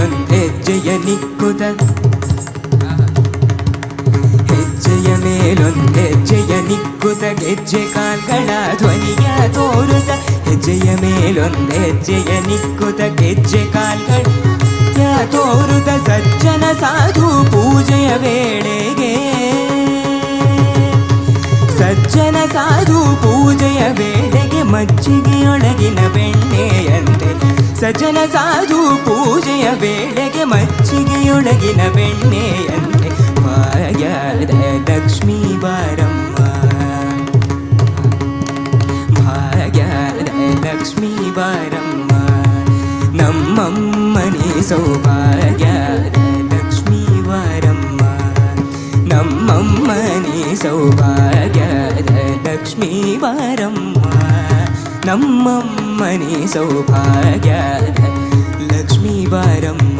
ಹೆಜ್ಜೆಯ ನಿಕ್ಕುತ ಹೆಜ್ಜೆಯ ಮೇಲೊಂದೆಜ್ಜೆಯ ನಿಕ್ಕುತ ಗೆಜ್ಜೆ ಕಾಲ್ಗಳ ಧ್ವನಿಯ ತೋರುತ ಹೆಜ್ಜೆಯ ಮೇಲೊಂದೆಜ್ಜೆಯ ನಿಕ್ಕುತ ಗೆಜ್ಜೆ ಕಾಲ್ಗಳ ತೋರುತ ಸಜ್ಜನ ಸಾಧು ಪೂಜೆಯ ವೇಳೆಗೆ ಸಜ್ಜನ ಸಾಧು ಪೂಜೆಯ ವೇಳೆಗೆ ಮಜ್ಜಿಗೆಯೊಳಗಿನ ಬೆಣ್ಣೆಯಂತೆ ಸಜ್ಜನ ಸಾಧು ಪೂಜೆಯ ವೇಳೆಗೆ ಮಜ್ಜಿಗೆಯೊಳಗಿನ ಬೆಣ್ಣೆಯಂತೆ ಭಾಗ್ಯದ ಲಕ್ಷ್ಮೀ ಬಾರಮ್ಮ ಭಾಗ್ಯದ ಲಕ್ಷ್ಮೀ ಬಾರಮ್ಮ ನಮ್ಮಮ್ಮನಿ ಸೌಭಾಗ್ಯದ ಲಕ್ಷ್ಮೀ ಬಾರಮ್ಮ ನಮ್ಮಮ್ಮನಿ ಸೌಭಾಗ್ಯದ ಲಕ್ಷ್ಮೀ ಬಾರಮ್ಮ ನಮ್ಮಮ್ಮನಿ ಸೌಭಾಗ್ಯದ ಲಕ್ಷ್ಮೀ ಬಾರಮ್ಮ